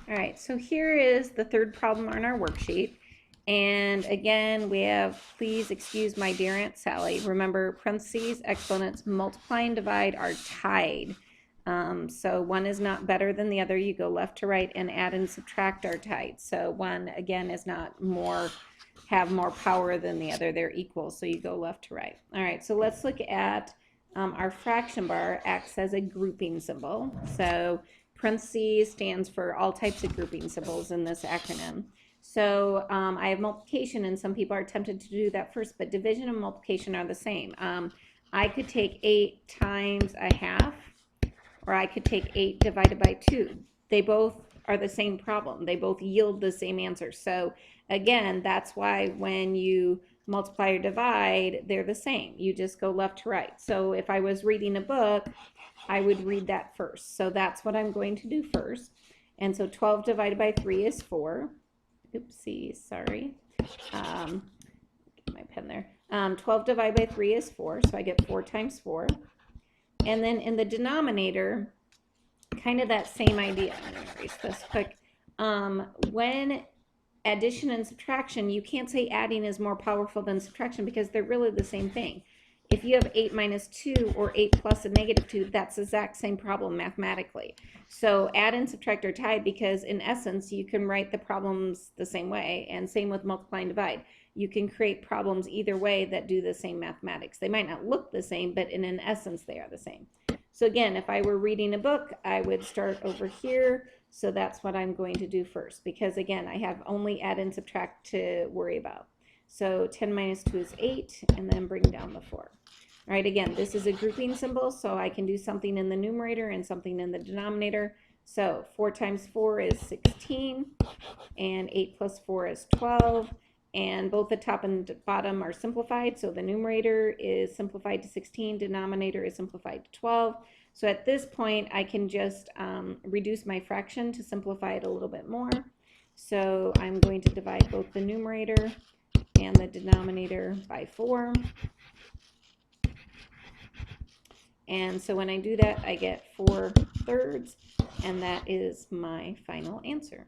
All right, so here is the third problem on our worksheet. And again, we have, please excuse my dear Aunt Sally. Remember, parentheses, exponents, multiply and divide are tied. So one is not better than the other. You go left to right, and add and subtract are tied. So one, again, is not have more power than the other. They're equal, so you go left to right. All right, so let's look at our fraction bar acts as a grouping symbol. So parentheses stands for all types of grouping symbols in this acronym. So I have multiplication, and some people are tempted to do that first, but division and multiplication are the same. I could take 8 times a half, or I could take 8 divided by 2. They both are the same problem. They both yield the same answer. So again, that's why when you multiply or divide, they're the same. You just go left to right. So if I was reading a book, I would read that first. So that's what I'm going to do first. And so 12 divided by 3 is 4. Oopsie, sorry. Get my pen there. 12 divided by 3 is 4, so I get 4 times 4. And then in the denominator, kind of that same idea. I'm going to erase this quick. When addition and subtraction, you can't say adding is more powerful than subtraction because they're really the same thing. If you have 8 minus 2 or 8 plus a negative 2, that's the exact same problem mathematically. So add and subtract are tied because in essence, you can write the problems the same way, and same with multiply and divide. You can create problems either way that do the same mathematics. They might not look the same, but in essence, they are the same. So again, if I were reading a book, I would start over here. So that's what I'm going to do first, because again, I have only add and subtract to worry about. So 10 minus 2 is 8, and then bring down the 4. All right, again, this is a grouping symbol, so I can do something in the numerator and something in the denominator. So 4 times 4 is 16, and 8 plus 4 is 12, and both the top and bottom are simplified, so the numerator is simplified to 16, denominator is simplified to 12. So at this point, I can just reduce my fraction to simplify it a little bit more. So I'm going to divide both the numerator and the denominator by 4. And so when I do that, I get 4 thirds, and that is my final answer.